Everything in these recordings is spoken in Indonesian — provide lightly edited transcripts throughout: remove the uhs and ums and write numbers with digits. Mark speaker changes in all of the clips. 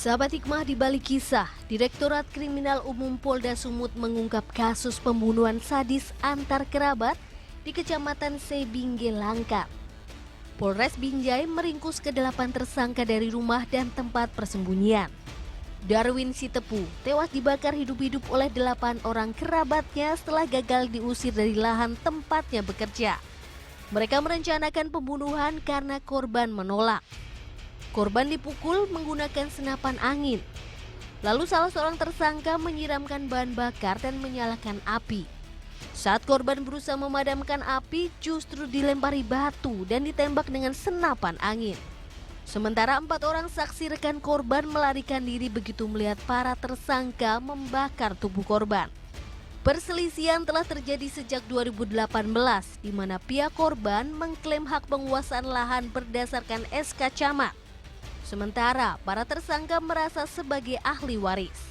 Speaker 1: Sahabat hikmah di balik kisah, Direktorat Kriminal Umum Polda Sumut mengungkap kasus pembunuhan sadis antar kerabat di Kecamatan Sebingge Langkat. Polres Binjai meringkus ke-8 tersangka dari rumah dan tempat persembunyian. Darwin Sitepu tewas dibakar hidup-hidup oleh 8 orang kerabatnya setelah gagal diusir dari lahan tempatnya bekerja. Mereka merencanakan pembunuhan karena korban menolak. Korban dipukul menggunakan senapan angin. Lalu salah seorang tersangka menyiramkan bahan bakar dan menyalakan api. Saat korban berusaha memadamkan api, justru dilempari batu dan ditembak dengan senapan angin. Sementara 4 orang saksi rekan korban melarikan diri begitu melihat para tersangka membakar tubuh korban. Perselisihan telah terjadi sejak 2018, di mana pihak korban mengklaim hak penguasaan lahan berdasarkan SK Camat. Sementara para tersangka merasa sebagai ahli waris.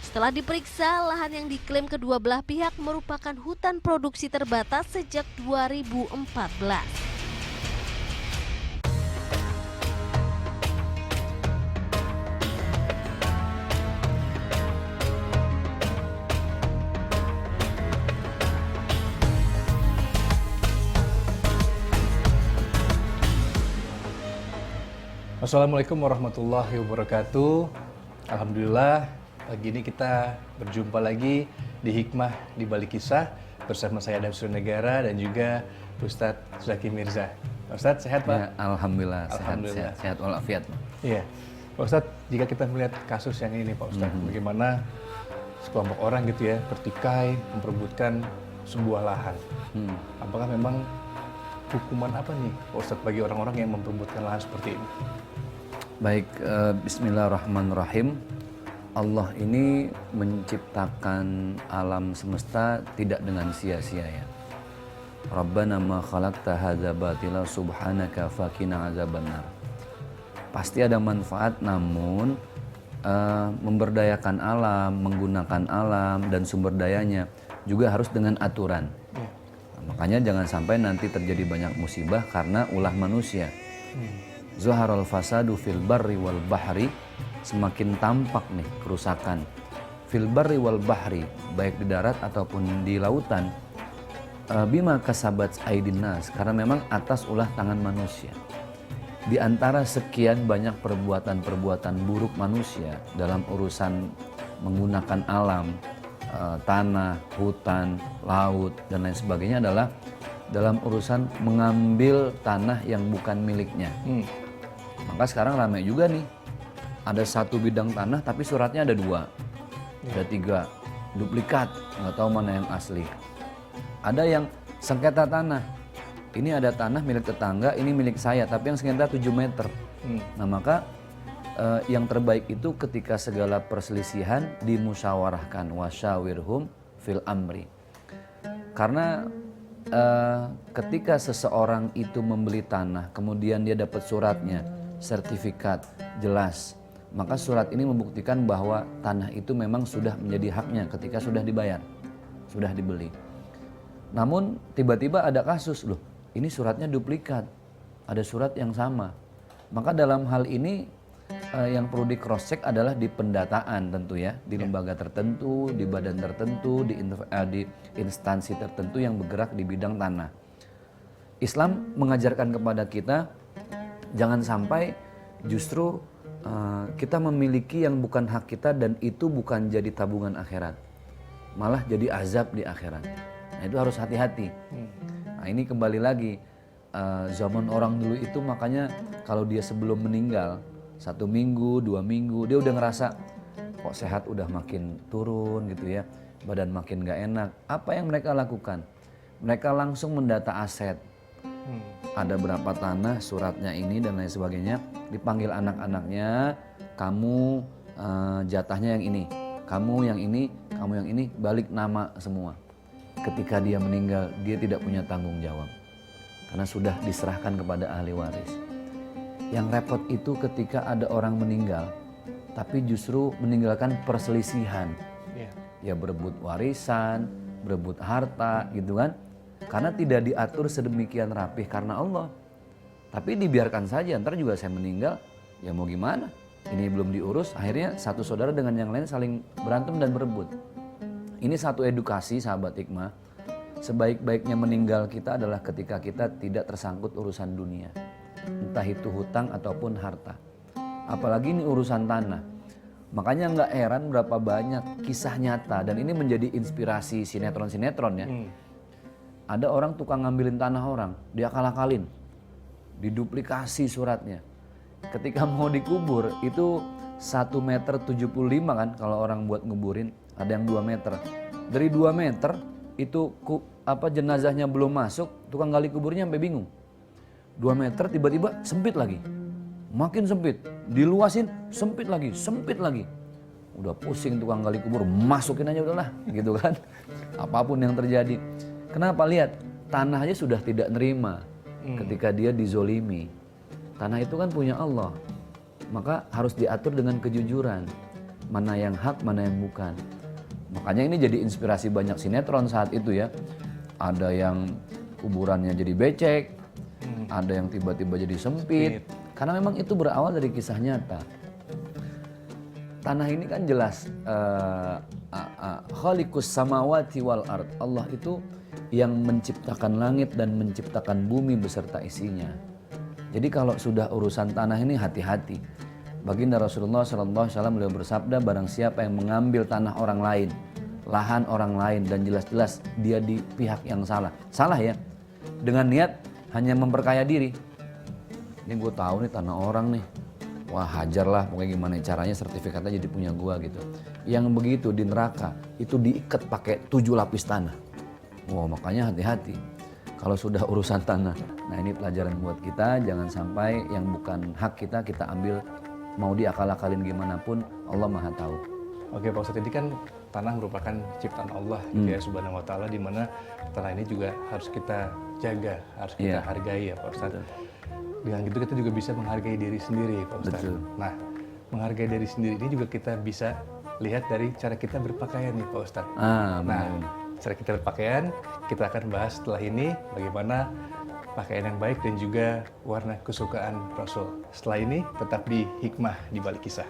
Speaker 1: Setelah diperiksa, lahan yang diklaim kedua belah pihak merupakan hutan produksi terbatas sejak 2014.
Speaker 2: Assalamualaikum warahmatullahi wabarakatuh. Alhamdulillah, pagi ini kita berjumpa lagi di Hikmah di Balik Kisah bersama saya Adam Surinegara dan juga Ustadz Zaki Mirza. Ustadz sehat Pak?
Speaker 3: Ya, Alhamdulillah,
Speaker 2: Alhamdulillah.
Speaker 3: sehat walafiat.
Speaker 2: Iya, Pak Ustadz, jika kita melihat kasus yang ini Pak Ustadz, bagaimana sekelompok orang gitu ya bertikai memperebutkan sebuah lahan. Apakah memang hukuman apa nih Pak Ustadz bagi orang-orang yang memperebutkan lahan seperti ini?
Speaker 3: Baik, bismillahirrahmanirrahim. Allah ini menciptakan alam semesta tidak dengan sia-sia ya. Rabbana ma khalaqta hadza batila subhanaka faqina azabannar. Pasti ada manfaat, namun memberdayakan alam, menggunakan alam dan sumber dayanya juga harus dengan aturan. Nah, makanya jangan sampai nanti terjadi banyak musibah karena ulah manusia. Zuharul fasadu fil barri wal bahri, semakin tampak nih kerusakan fil barri wal bahri, baik di darat ataupun di lautan, bima kasabat aidin nas, karena memang atas ulah tangan manusia. Di antara sekian banyak perbuatan-perbuatan buruk manusia dalam urusan menggunakan alam, tanah, hutan, laut dan lain sebagainya adalah dalam urusan mengambil tanah yang bukan miliknya. Maka sekarang ramai juga nih, ada satu bidang tanah tapi suratnya ada 2, ada 3, duplikat, nggak tahu mana yang asli. Ada yang sengketa tanah, ini ada tanah milik tetangga, ini milik saya, tapi yang sengketa 7 meter. Nah maka yang terbaik itu ketika segala perselisihan dimusyawarahkan, wasyawirhum fil amri. Karena ketika seseorang itu membeli tanah, kemudian dia dapat suratnya, sertifikat jelas, maka surat ini membuktikan bahwa tanah itu memang sudah menjadi haknya ketika sudah dibayar, sudah dibeli. Namun tiba-tiba ada kasus, loh ini suratnya duplikat, ada surat yang sama. Maka dalam hal ini yang perlu di cross check adalah di pendataan tentu ya, di lembaga tertentu, di badan tertentu, di instansi tertentu yang bergerak di bidang tanah. Islam mengajarkan kepada kita jangan sampai justru kita memiliki yang bukan hak kita dan itu bukan jadi tabungan akhirat, malah jadi azab di akhirat. Nah itu harus hati-hati. Nah ini kembali lagi, zaman orang dulu itu makanya kalau dia sebelum meninggal 1 minggu, 2 minggu dia udah ngerasa kok sehat udah makin turun gitu ya, badan makin gak enak. Apa yang mereka lakukan? Mereka langsung mendata aset. Ada berapa tanah, suratnya ini dan lain sebagainya. Dipanggil anak-anaknya, kamu jatahnya yang ini, kamu yang ini, kamu yang ini, balik nama semua. Ketika dia meninggal, dia tidak punya tanggung jawab karena sudah diserahkan kepada ahli waris. Yang repot itu ketika ada orang meninggal tapi justru meninggalkan perselisihan. Ya berebut warisan, berebut harta gitu kan. Karena tidak diatur sedemikian rapih karena Allah. Tapi dibiarkan saja, ntar juga saya meninggal, ya mau gimana? ini belum diurus, akhirnya satu saudara dengan yang lain saling berantem dan berebut. Ini satu edukasi sahabat hikmah, sebaik-baiknya meninggal kita adalah ketika kita tidak tersangkut urusan dunia, entah itu hutang ataupun harta. Apalagi ini urusan tanah. Makanya nggak heran berapa banyak kisah nyata, dan ini menjadi inspirasi sinetron-sinetron ya. Ada orang tukang ngambilin tanah orang, dia akal-akalin, diduplikasi suratnya. Ketika mau dikubur itu 1,75 meter kan kalau orang buat nguburin, ada yang 2 meter. Dari 2 meter itu jenazahnya belum masuk, tukang gali kuburnya sampai bingung. 2 meter tiba-tiba sempit lagi. Makin sempit, diluasin sempit lagi. Udah pusing tukang gali kubur, masukin aja udahlah gitu kan. Apapun yang terjadi. Kenapa? Lihat, tanah aja sudah tidak nerima ketika dia dizolimi. Tanah itu kan punya Allah, maka harus diatur dengan kejujuran. Mana yang hak, mana yang bukan. Makanya ini jadi inspirasi banyak sinetron saat itu ya. Ada yang kuburannya jadi becek, ada yang tiba-tiba jadi sempit. Karena memang itu berawal dari kisah nyata. Tanah ini kan jelas, khaliqus samawati wal ard. Allah itu yang menciptakan langit dan menciptakan bumi beserta isinya. Jadi kalau sudah urusan tanah ini hati-hati. Baginda Rasulullah SAW beliau bersabda, barang siapa yang mengambil tanah orang lain, lahan orang lain, dan jelas-jelas dia di pihak yang salah. Salah ya, dengan niat hanya memperkaya diri. Ini gue tahu nih tanah orang nih, wah hajarlah pokoknya gimana caranya sertifikatnya jadi punya gue gitu. Yang begitu di neraka itu diikat pakai 7 lapis tanah. Wah makanya hati-hati kalau sudah urusan tanah. Nah ini pelajaran buat kita, jangan sampai yang bukan hak kita ambil, mau diakal-akalin gimana pun, Allah Maha tahu.
Speaker 2: Oke Pak Ustadz, ini kan tanah merupakan ciptaan Allah gitu ya Subhanahu wa Ta'ala, di mana tanah ini juga harus kita jaga, harus kita hargai ya Pak Ustadz. Dengan gitu kita juga bisa menghargai diri sendiri Pak Ustadz. Nah, menghargai diri sendiri ini juga kita bisa lihat dari cara kita berpakaian nih Pak Ustadz. Cara kita berpakaian kita akan bahas setelah ini, bagaimana pakaian yang baik dan juga warna kesukaan Rasul. Setelah ini tetap di Hikmah di Balik Kisah.